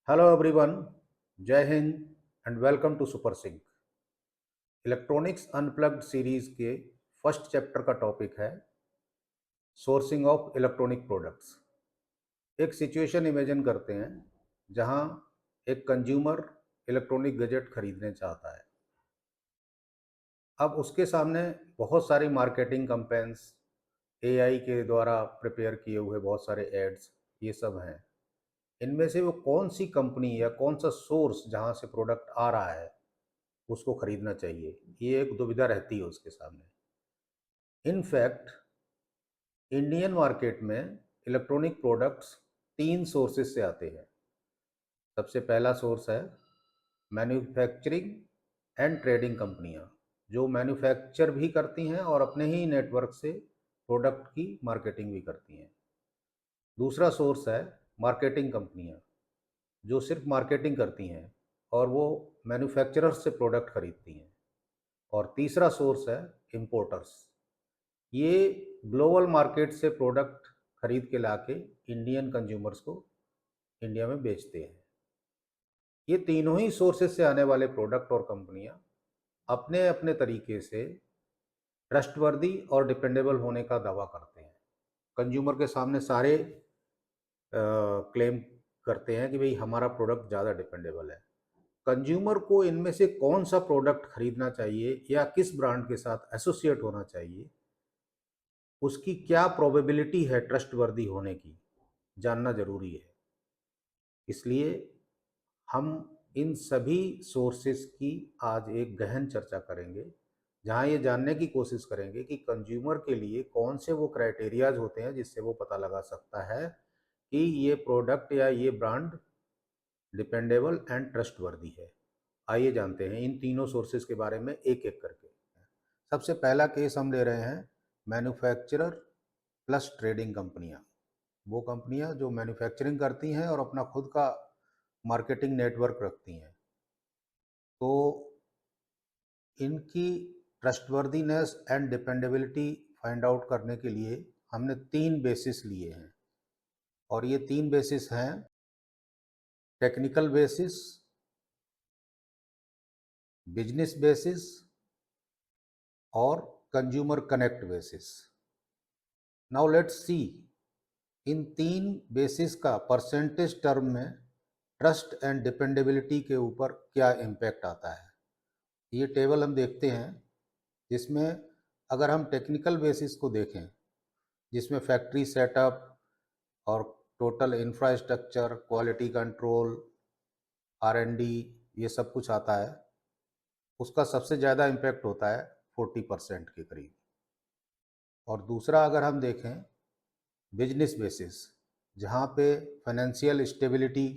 Hello everyone, Jai Hind and welcome to super sync. Electronics unplugged series के first chapter का topic है sourcing of electronic products. एक situation imagine करते हैं जहां एक कंज्यूमर इलेक्ट्रॉनिक गैजेट खरीदने चाहता है। अब उसके सामने बहुत सारी मार्केटिंग कैंपेन्स, एआई के द्वारा प्रिपेयर किए हुए बहुत सारे एड्स, ये सब हैं। इनमें से वो कौन सी कंपनी या कौन सा सोर्स जहां से प्रोडक्ट आ रहा है उसको खरीदना चाहिए, ये एक दुविधा रहती है उसके सामने। इनफैक्ट इंडियन मार्केट में इलेक्ट्रॉनिक प्रोडक्ट्स तीन सोर्सेज से आते हैं। सबसे पहला सोर्स है मैन्युफैक्चरिंग एंड ट्रेडिंग कंपनियां, जो मैन्युफैक्चर भी करती हैं और अपने ही नेटवर्क से प्रोडक्ट की मार्केटिंग भी करती हैं। दूसरा सोर्स है मार्केटिंग कंपनियां, जो सिर्फ मार्केटिंग करती हैं और वो मैन्युफैक्चरर्स से प्रोडक्ट खरीदती हैं। और तीसरा सोर्स है इम्पोर्टर्स, ये ग्लोबल मार्केट से प्रोडक्ट खरीद के लाके इंडियन कंज्यूमर्स को इंडिया में बेचते हैं। ये तीनों ही सोर्सेज से आने वाले प्रोडक्ट और कंपनियां अपने अपने तरीके से ट्रस्टवर्दी और डिपेंडेबल होने का दावा करते हैं। कंज्यूमर के सामने सारे क्लेम करते हैं कि भाई हमारा प्रोडक्ट ज़्यादा डिपेंडेबल है। कंज्यूमर को इनमें से कौन सा प्रोडक्ट खरीदना चाहिए या किस ब्रांड के साथ एसोसिएट होना चाहिए, उसकी क्या प्रोबेबिलिटी है ट्रस्टवर्दी होने की, जानना ज़रूरी है। इसलिए हम इन सभी सोर्सेस की आज एक गहन चर्चा करेंगे, जहां ये जानने की कोशिश करेंगे कि कंज्यूमर के लिए कौन से वो क्राइटेरियाज होते हैं जिससे वो पता लगा सकता है कि ये प्रोडक्ट या ये ब्रांड डिपेंडेबल एंड ट्रस्टवर्दी है। आइए जानते हैं इन तीनों सोर्सेज के बारे में एक एक करके। सबसे पहला केस हम ले रहे हैं मैन्युफैक्चरर प्लस ट्रेडिंग कंपनियां। वो कंपनियां जो मैन्युफैक्चरिंग करती हैं और अपना खुद का मार्केटिंग नेटवर्क रखती हैं। तो इनकी trustworthiness and dependability find out करने के लिए हमने तीन बेसिस लिए हैं, और ये तीन बेसिस हैं टेक्निकल बेसिस, बिजनेस बेसिस और consumer connect basis. Now let's see इन तीन बेसिस का परसेंटेज टर्म में ट्रस्ट एंड डिपेंडेबिलिटी के ऊपर क्या इम्पैक्ट आता है। ये टेबल हम देखते हैं, जिसमें अगर हम टेक्निकल बेसिस को देखें, जिसमें फैक्ट्री सेटअप और total infrastructure, quality control, R&D, ये सब कुछ आता है, उसका सबसे ज़्यादा इम्पैक्ट होता है 40% के करीब। और दूसरा अगर हम देखें बिजनेस बेसिस, जहाँ पे फाइनेंशियल स्टेबिलिटी,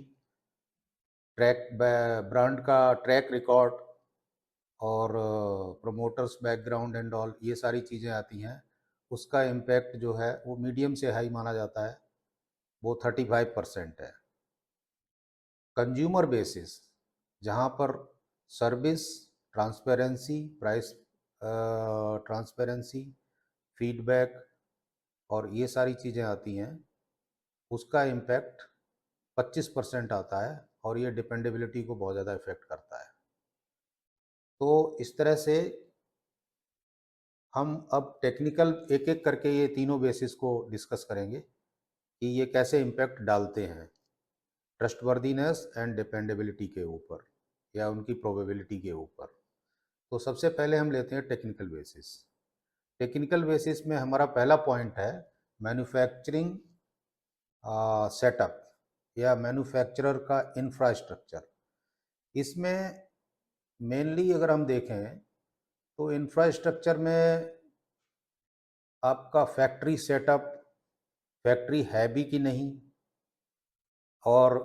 ट्रैक ब्रांड का ट्रैक रिकॉर्ड और प्रमोटर्स बैकग्राउंड एंड ऑल, ये सारी चीज़ें आती हैं, उसका इम्पैक्ट जो है वो मीडियम से हाई माना जाता है, वो 35% है। कंज्यूमर बेसिस, जहाँ पर service, transparency, price transparency, feedback और ये सारी चीज़ें आती हैं, उसका इम्पैक्ट 25% आता है, और ये डिपेंडेबिलिटी को बहुत ज़्यादा इफेक्ट करता है। तो इस तरह से हम अब टेक्निकल एक एक करके ये तीनों बेसिस को डिस्कस करेंगे कि ये कैसे इम्पैक्ट डालते हैं ट्रस्टवर्दीनेस एंड डिपेंडेबिलिटी के ऊपर या उनकी प्रोबेबिलिटी के ऊपर। तो सबसे पहले हम लेते हैं टेक्निकल बेसिस। टेक्निकल बेसिस में हमारा पहला पॉइंट है मैन्युफैक्चरिंग सेटअप या मैन्युफैक्चरर का इंफ्रास्ट्रक्चर। इसमें मेनली अगर हम देखें तो इंफ्रास्ट्रक्चर में आपका फैक्ट्री सेटअप, फैक्ट्री है भी कि नहीं, और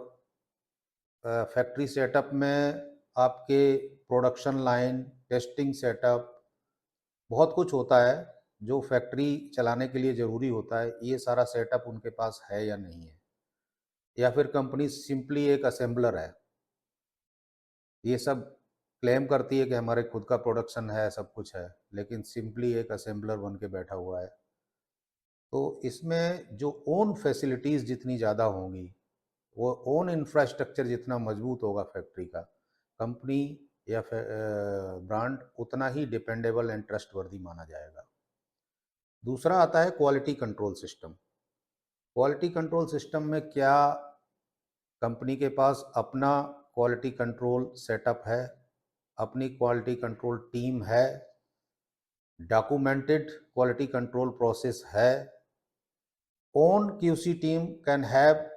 फैक्ट्री सेटअप में आपके प्रोडक्शन लाइन, टेस्टिंग सेटअप, बहुत कुछ होता है जो फैक्ट्री चलाने के लिए ज़रूरी होता है। ये सारा सेटअप उनके पास है या नहीं है, या फिर कंपनी सिंपली एक असेंबलर है। ये सब क्लेम करती है कि हमारे खुद का प्रोडक्शन है, सब कुछ है, लेकिन सिंपली एक असेंबलर बन के बैठा हुआ है। तो इसमें जो ओन फैसिलिटीज़ जितनी ज़्यादा होंगी वो ओन इंफ्रास्ट्रक्चर जितना मजबूत होगा फैक्ट्री का, कंपनी या ब्रांड उतना ही डिपेंडेबल एंड ट्रस्टवर्दी माना जाएगा। दूसरा आता है quality control system. Quality control system में क्या कंपनी के पास अपना क्वालिटी कंट्रोल सेटअप है, अपनी क्वालिटी कंट्रोल टीम है, डॉक्यूमेंटेड क्वालिटी कंट्रोल प्रोसेस है। Own QC team can have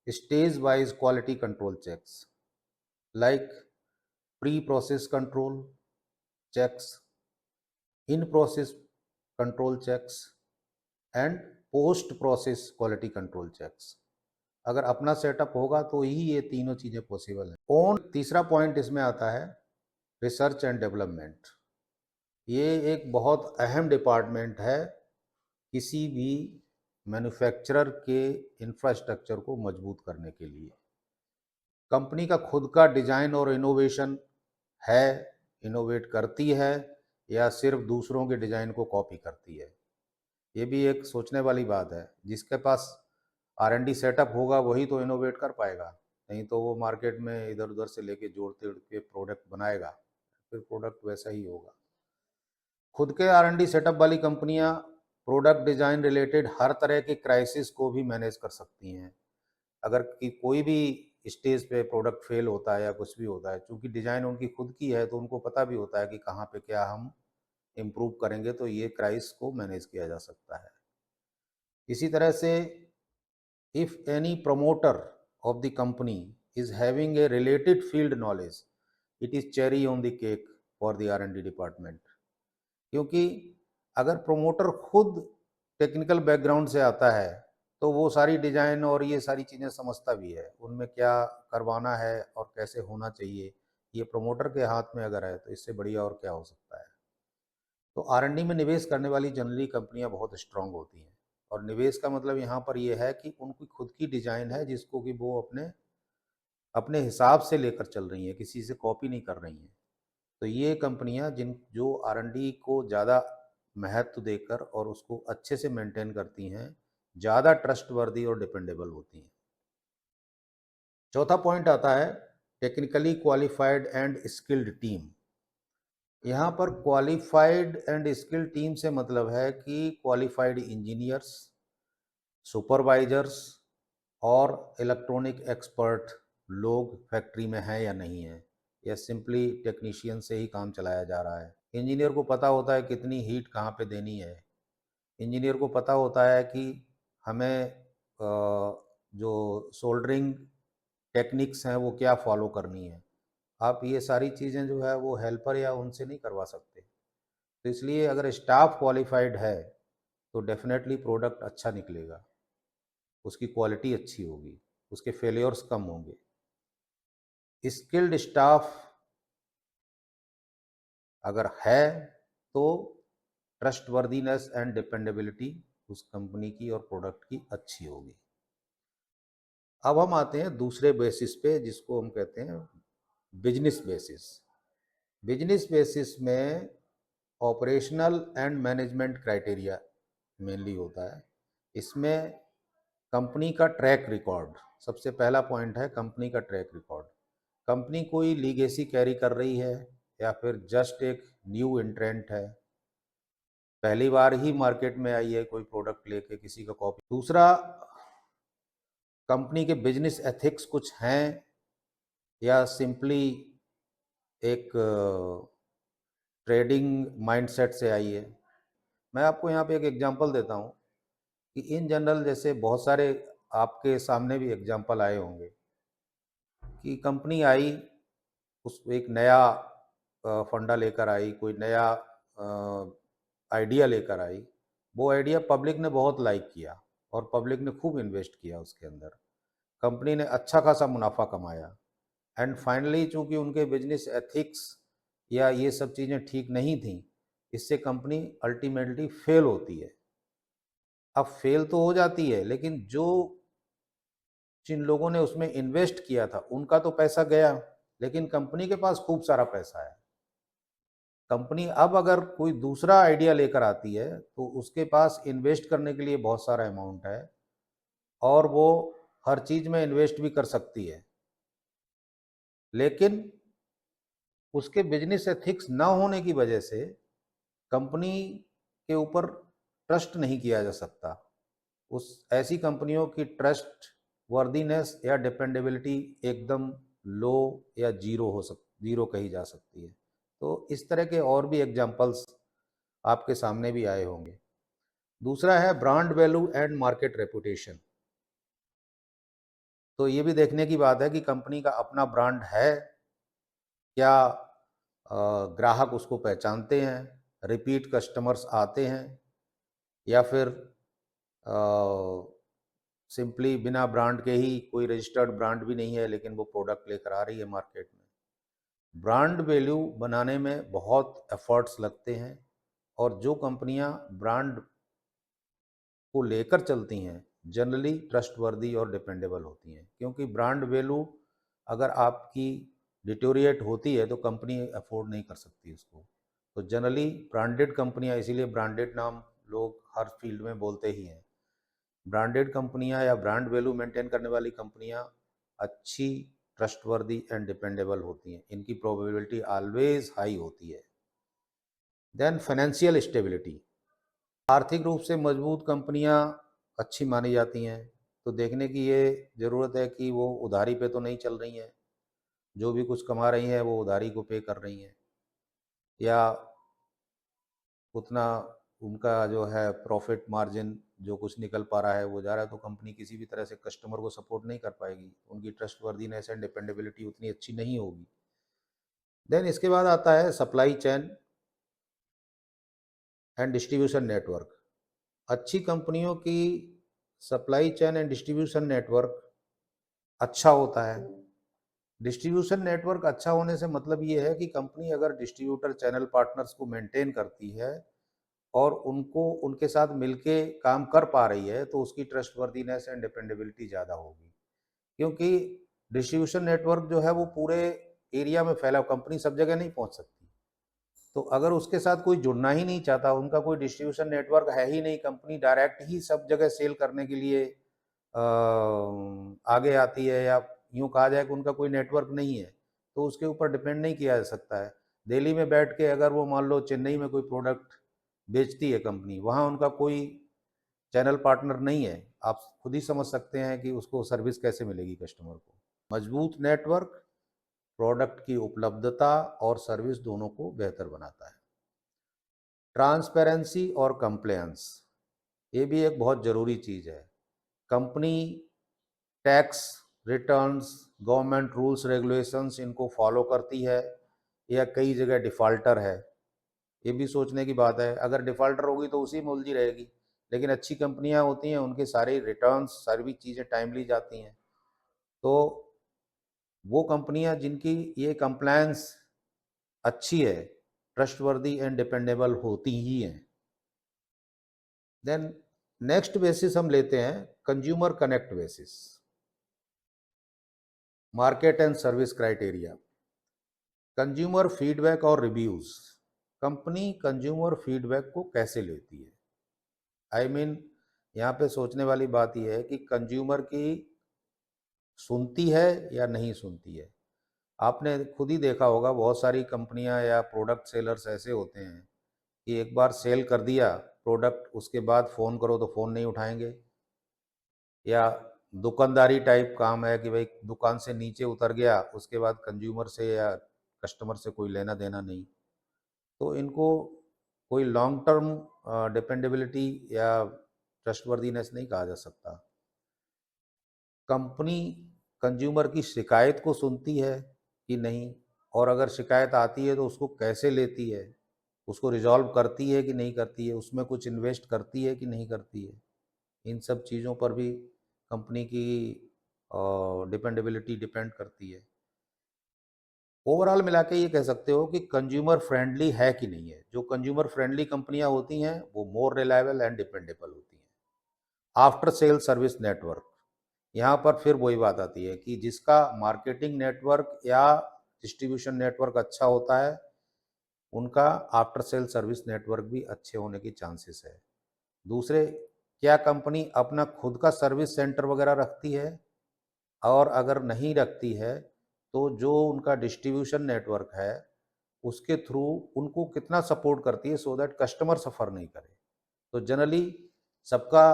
stage wise quality control checks like pre-process control checks, in process control checks and post process quality control checks। अगर अपना setup होगा तो ही ये तीनों चीजें possible है। ओन तीसरा पॉइंट इसमें आता है रिसर्च एंड डेवलपमेंट। ये एक बहुत अहम डिपार्टमेंट है किसी भी मैन्युफैक्चरर के इंफ्रास्ट्रक्चर को मजबूत करने के लिए। कंपनी का खुद का डिजाइन और इनोवेशन है, इनोवेट करती है या सिर्फ दूसरों के डिजाइन को कॉपी करती है, ये भी एक सोचने वाली बात है। जिसके पास R&D सेटअप होगा वही तो इनोवेट कर पाएगा, नहीं तो वो मार्केट में इधर उधर से लेके जोड़ते के प्रोडक्ट बनाएगा, फिर प्रोडक्ट वैसा ही होगा। खुद के R&D सेटअप वाली कंपनियां प्रोडक्ट डिजाइन रिलेटेड हर तरह के क्राइसिस को भी मैनेज कर सकती हैं। अगर कि कोई भी स्टेज पे प्रोडक्ट फेल होता है या कुछ भी होता है, चूंकि डिजाइन उनकी खुद की है तो उनको पता भी होता है कि कहाँ पे क्या हम इम्प्रूव करेंगे तो ये क्राइस को मैनेज किया जा सकता है। इसी तरह से if any promoter of the company is having a related field knowledge, it is cherry on the cake for the R&D department. क्योंकि अगर प्रमोटर खुद टेक्निकल बैकग्राउंड से आता है तो वो सारी डिजाइन और ये सारी चीज़ें समझता भी है, उनमें क्या करवाना है और कैसे होना चाहिए, ये प्रमोटर के हाथ में अगर है तो इससे बढ़िया और क्या हो सकता है। तो R&D में निवेश करने वाली जनरली कंपनियां बहुत स्ट्रांग होती हैं, और निवेश का मतलब यहाँ पर यह है कि उनकी खुद की डिजाइन है जिसको कि वो अपने अपने हिसाब से लेकर चल रही हैं, किसी से कॉपी नहीं कर रही हैं। तो ये कंपनियां जो R&D को ज़्यादा महत्व देकर और उसको अच्छे से मेंटेन करती हैं, ज़्यादा ट्रस्टवर्दी और डिपेंडेबल होती हैं। चौथा पॉइंट आता है technically qualified and skilled team. यहाँ पर क्वालिफाइड एंड स्किल्ड टीम से मतलब है कि क्वालिफाइड इंजीनियर्स, सुपरवाइजर्स और इलेक्ट्रॉनिक एक्सपर्ट लोग फैक्ट्री में हैं या नहीं है, या सिंपली टेक्नीशियन से ही काम चलाया जा रहा है। इंजीनियर को पता होता है कितनी हीट कहाँ पे देनी है, इंजीनियर को पता होता है कि हमें जो सोल्डरिंग टेक्निक्स हैं वो क्या फॉलो करनी है। आप ये सारी चीज़ें जो है वो हेल्पर या उनसे नहीं करवा सकते। तो इसलिए अगर स्टाफ क्वालिफाइड है तो डेफिनेटली प्रोडक्ट अच्छा निकलेगा, उसकी क्वालिटी अच्छी होगी, उसके फेलियर्स कम होंगे। स्किल्ड स्टाफ अगर है तो ट्रस्टवर्दीनेस एंड डिपेंडेबिलिटी उस कंपनी की और प्रोडक्ट की अच्छी होगी। अब हम आते हैं दूसरे बेसिस पे जिसको हम कहते हैं बिजनेस बेसिस। बिजनेस बेसिस में operational and management criteria mainly होता है। इसमें कंपनी का ट्रैक रिकॉर्ड सबसे पहला पॉइंट है। कंपनी का ट्रैक रिकॉर्ड, कंपनी कोई लीगेसी कैरी कर रही है या फिर जस्ट एक न्यू एंट्रेंट है, पहली बार ही मार्केट में आई है कोई प्रोडक्ट लेके किसी का कॉपी। दूसरा, कंपनी के बिजनेस एथिक्स कुछ हैं या सिंपली एक ट्रेडिंग माइंडसेट से आई है। मैं आपको यहाँ पे एक एग्जांपल देता हूँ कि इन जनरल जैसे बहुत सारे आपके सामने भी एग्जांपल आए होंगे कि कंपनी आई, उस एक नया फंडा लेकर आई, कोई नया आइडिया लेकर आई, वो आइडिया पब्लिक ने बहुत लाइक किया और पब्लिक ने खूब इन्वेस्ट किया उसके अंदर, कंपनी ने अच्छा खासा मुनाफा कमाया, एंड फाइनली चूंकि उनके बिजनेस एथिक्स या ये सब चीज़ें ठीक नहीं थी, इससे कंपनी अल्टीमेटली फेल होती है। अब फेल तो हो जाती है लेकिन जिन लोगों ने उसमें इन्वेस्ट किया था उनका तो पैसा गया, लेकिन कंपनी के पास खूब सारा पैसा है। कंपनी अब अगर कोई दूसरा आइडिया लेकर आती है तो उसके पास इन्वेस्ट करने के लिए बहुत सारा अमाउंट है और वो हर चीज में इन्वेस्ट भी कर सकती है, लेकिन उसके बिजनेस एथिक्स ना होने की वजह से कंपनी के ऊपर ट्रस्ट नहीं किया जा सकता। उस ऐसी कंपनियों की ट्रस्ट वर्दीनेस या डिपेंडेबिलिटी एकदम लो या जीरो कही जा सकती है। तो इस तरह के और भी एग्जांपल्स आपके सामने भी आए होंगे। दूसरा है brand value and market reputation. तो ये भी देखने की बात है कि कंपनी का अपना ब्रांड है, क्या ग्राहक उसको पहचानते हैं, रिपीट कस्टमर्स आते हैं, या फिर सिंपली बिना ब्रांड के ही, कोई रजिस्टर्ड ब्रांड भी नहीं है लेकिन वो प्रोडक्ट लेकर आ रही है मार्केट में। ब्रांड वैल्यू बनाने में बहुत एफर्ट्स लगते हैं, और जो कंपनियां ब्रांड को लेकर चलती हैं जनरली ट्रस्टवर्दी और डिपेंडेबल होती हैं, क्योंकि ब्रांड वैल्यू अगर आपकी डिटोरिएट होती है तो कंपनी अफोर्ड नहीं कर सकती उसको। तो जनरली ब्रांडेड कंपनियां, इसीलिए ब्रांडेड नाम लोग हर फील्ड में बोलते ही हैं, ब्रांडेड कंपनियां या ब्रांड वैल्यू मेंटेन करने वाली कंपनियां अच्छी, ट्रस्टवर्दी एंड डिपेंडेबल होती हैं, इनकी प्रोबेबिलिटी ऑलवेज हाई होती है। देन फाइनेंशियल स्टेबिलिटी, आर्थिक रूप से मजबूत कंपनियां अच्छी मानी जाती हैं। तो देखने की ये ज़रूरत है कि वो उधारी पे तो नहीं चल रही हैं, जो भी कुछ कमा रही हैं वो उधारी को पे कर रही हैं, या उतना उनका जो है प्रॉफिट मार्जिन जो कुछ निकल पा रहा है वो जा रहा है, तो कंपनी किसी भी तरह से कस्टमर को सपोर्ट नहीं कर पाएगी, उनकी ट्रस्टवर्दीनेस एंड डिपेंडेबिलिटी उतनी अच्छी नहीं होगी। देन इसके बाद आता है supply chain and distribution network. अच्छी कंपनियों की supply chain and distribution network अच्छा होता है। डिस्ट्रीब्यूशन नेटवर्क अच्छा होने से मतलब ये है कि कंपनी अगर डिस्ट्रीब्यूटर चैनल पार्टनर्स को मेंटेन करती है और उनको उनके साथ मिलके काम कर पा रही है, तो उसकी ट्रस्टवर्दीनेस एंड डिपेंडेबिलिटी ज़्यादा होगी। क्योंकि डिस्ट्रीब्यूशन नेटवर्क जो है वो पूरे एरिया में फैला, कंपनी सब जगह नहीं पहुंच सकती। तो अगर उसके साथ कोई जुड़ना ही नहीं चाहता, उनका कोई डिस्ट्रीब्यूशन नेटवर्क है ही नहीं, कंपनी डायरेक्ट ही सब जगह सेल करने के लिए आगे आती है, या यूँ कहा जाए कि उनका कोई नेटवर्क नहीं है, तो उसके ऊपर डिपेंड नहीं किया जा सकता है। दिल्ली में बैठ के अगर वो मान लो चेन्नई में कोई प्रोडक्ट बेचती है कंपनी, वहाँ उनका कोई चैनल पार्टनर नहीं है, आप खुद ही समझ सकते हैं कि उसको सर्विस कैसे मिलेगी कस्टमर को। मजबूत नेटवर्क प्रोडक्ट की उपलब्धता और सर्विस दोनों को बेहतर बनाता है। ट्रांसपेरेंसी और कंप्लायंस, ये भी एक बहुत ज़रूरी चीज़ है। Company tax returns, government rules regulations इनको फॉलो करती है, या कई जगह डिफ़ाल्टर है, ये भी सोचने की बात है। अगर डिफ़ाल्टर होगी तो उसी में उलझी रहेगी, लेकिन अच्छी कंपनियां होती हैं उनके सारे रिटर्न्स, सारी चीज़ें टाइमली जाती हैं। तो वो कंपनियां जिनकी ये कंप्लायंस अच्छी है, ट्रस्टवर्दी एंड डिपेंडेबल होती ही हैं। देन नेक्स्ट बेसिस हम लेते हैं consumer connect basis, market and service criteria, consumer feedback और रिव्यूज। कंपनी कंज्यूमर फीडबैक को कैसे लेती है? आई मीन यहाँ पे सोचने वाली बात यह है कि कंज्यूमर की सुनती है या नहीं सुनती है। आपने खुद ही देखा होगा बहुत सारी कंपनियां या प्रोडक्ट सेलर्स ऐसे होते हैं कि एक बार सेल कर दिया प्रोडक्ट, उसके बाद फ़ोन करो तो फ़ोन नहीं उठाएंगे, या दुकानदारी टाइप काम है कि भाई दुकान से नीचे उतर गया उसके बाद कंज्यूमर से या कस्टमर से कोई लेना देना नहीं। तो इनको कोई लॉन्ग टर्म डिपेंडेबिलिटी या ट्रस्टवर्दीनेस नहीं कहा जा सकता। कंपनी कंज्यूमर की शिकायत को सुनती है कि नहीं, और अगर शिकायत आती है तो उसको कैसे लेती है, उसको रिजॉल्व करती है कि नहीं करती है, उसमें कुछ इन्वेस्ट करती है कि नहीं करती है। इन सब चीज़ों पर भी कंपनी की डिपेंडेबिलिटी डिपेंड करती है। ओवरऑल मिला के ये कह सकते हो कि कंज्यूमर फ्रेंडली है कि नहीं है। जो कंज्यूमर फ्रेंडली कंपनियां होती हैं वो मोर रिलायबल एंड डिपेंडेबल होती हैं। आफ्टर सेल सर्विस नेटवर्क, यहाँ पर फिर वही बात आती है कि जिसका मार्केटिंग नेटवर्क या डिस्ट्रीब्यूशन नेटवर्क अच्छा होता है, उनका आफ्टर सेल सर्विस नेटवर्क भी अच्छे होने की चांसेस है। दूसरे, क्या कंपनी अपना खुद का सर्विस सेंटर वगैरह रखती है? और अगर नहीं रखती है तो जो उनका डिस्ट्रीब्यूशन नेटवर्क है उसके थ्रू उनको कितना सपोर्ट करती है सो दैट कस्टमर सफ़र नहीं करे। तो जनरली सबका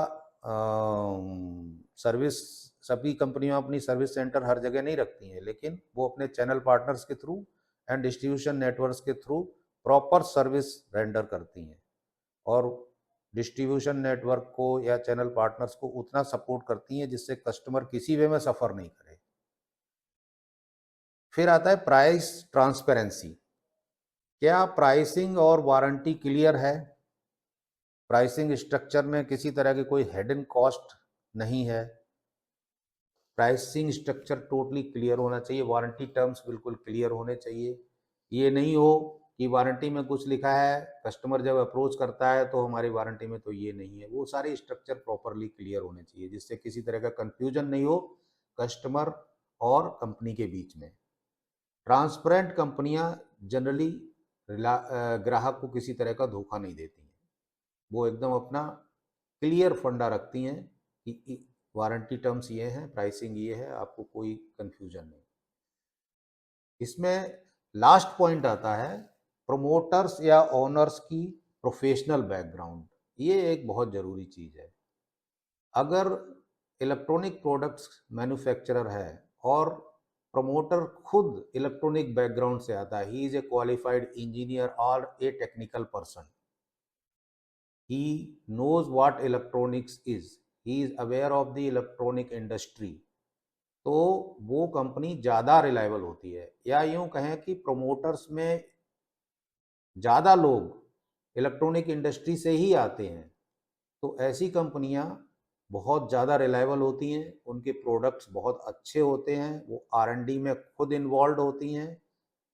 सर्विस सभी कंपनियां अपनी सर्विस सेंटर हर जगह नहीं रखती हैं, लेकिन वो अपने चैनल पार्टनर्स के थ्रू एंड डिस्ट्रीब्यूशन नेटवर्क्स के थ्रू प्रॉपर सर्विस रेंडर करती हैं और डिस्ट्रीब्यूशन नेटवर्क को या चैनल पार्टनर्स को उतना सपोर्ट करती हैं जिससे कस्टमर किसी वे में सफ़र नहीं करे। फिर आता है प्राइस ट्रांसपेरेंसी। क्या प्राइसिंग और वारंटी क्लियर है? प्राइसिंग स्ट्रक्चर में किसी तरह की कोई हिडन कॉस्ट नहीं है। प्राइसिंग स्ट्रक्चर टोटली क्लियर होना चाहिए, वारंटी टर्म्स बिल्कुल क्लियर होने चाहिए। ये नहीं हो कि वारंटी में कुछ लिखा है, कस्टमर जब अप्रोच करता है तो हमारी वारंटी में तो ये नहीं है। वो सारे स्ट्रक्चर प्रॉपरली क्लियर होने चाहिए जिससे किसी तरह का कंफ्यूजन नहीं हो कस्टमर और कंपनी के बीच में। ट्रांसपेरेंट कंपनियां जनरली ग्राहक को किसी तरह का धोखा नहीं देती हैं। वो एकदम अपना क्लियर फंडा रखती हैं कि वारंटी टर्म्स ये हैं, प्राइसिंग ये है, आपको कोई कंफ्यूजन नहीं। इसमें लास्ट पॉइंट आता है प्रमोटर्स या ओनर्स की प्रोफेशनल बैकग्राउंड। ये एक बहुत ज़रूरी चीज़ है। अगर इलेक्ट्रॉनिक प्रोडक्ट्स मैन्युफैक्चरर है और प्रमोटर खुद इलेक्ट्रॉनिक बैकग्राउंड से आता है, he is a qualified engineer और a technical person, he knows what electronics is, he is aware of the electronic industry, तो वो कंपनी ज़्यादा रिलायबल होती है। या यूं कहें कि प्रोमोटर्स में ज़्यादा लोग इलेक्ट्रॉनिक इंडस्ट्री से ही आते हैं, तो ऐसी कंपनियां बहुत ज़्यादा रिलायबल होती हैं, उनके प्रोडक्ट्स बहुत अच्छे होते हैं, वो R&D में खुद इन्वॉल्व होती हैं,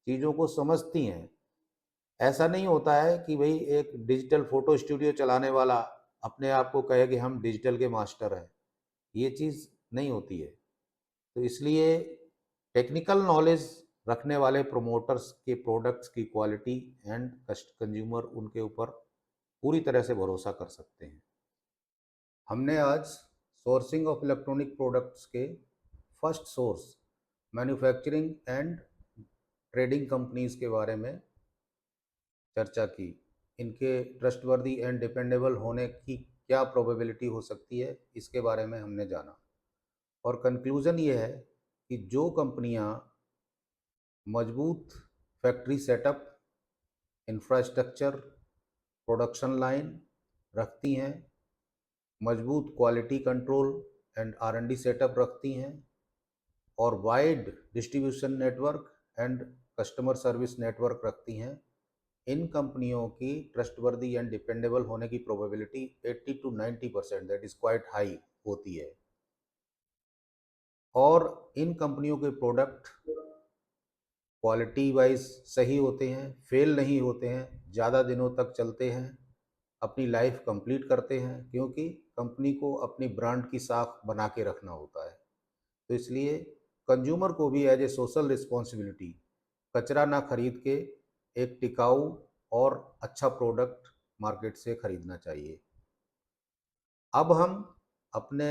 चीज़ों को समझती हैं। ऐसा नहीं होता है कि भाई एक डिजिटल फोटो स्टूडियो चलाने वाला अपने आप को कहे कि हम डिजिटल के मास्टर हैं, ये चीज़ नहीं होती है। तो इसलिए टेक्निकल नॉलेज रखने वाले प्रोमोटर्स के प्रोडक्ट्स की क्वालिटी एंड कंज्यूमर उनके ऊपर पूरी तरह से भरोसा कर सकते हैं। हमने आज सोर्सिंग ऑफ इलेक्ट्रॉनिक प्रोडक्ट्स के first source manufacturing and trading companies के बारे में चर्चा की। इनके ट्रस्टवर्दी एंड डिपेंडेबल होने की क्या प्रोबेबिलिटी हो सकती है, इसके बारे में हमने जाना। और कंक्लूज़न ये है कि जो कंपनियां मजबूत factory setup, infrastructure, production line रखती हैं, मजबूत quality control and R&D setup रखती हैं और wide distribution network and customer service network रखती हैं, इन कंपनियों की ट्रस्टवर्दी एंड डिपेंडेबल होने की probability 80 to 90%, that is quite high होती है। और इन कंपनियों के प्रोडक्ट क्वालिटी वाइज सही होते हैं, फेल नहीं होते हैं, ज़्यादा दिनों तक चलते हैं, अपनी लाइफ कंप्लीट करते हैं, क्योंकि कंपनी को अपनी ब्रांड की साख बना के रखना होता है। तो इसलिए कंज्यूमर को भी एज ए सोशल रिस्पॉन्सिबिलिटी कचरा ना खरीद के एक टिकाऊ और अच्छा प्रोडक्ट मार्केट से खरीदना चाहिए। अब हम अपने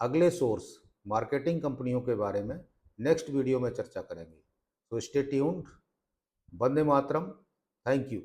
अगले सोर्स मार्केटिंग कंपनियों के बारे में नेक्स्ट वीडियो में चर्चा करेंगे। तो stay tuned. Vande Mataram. Thank you.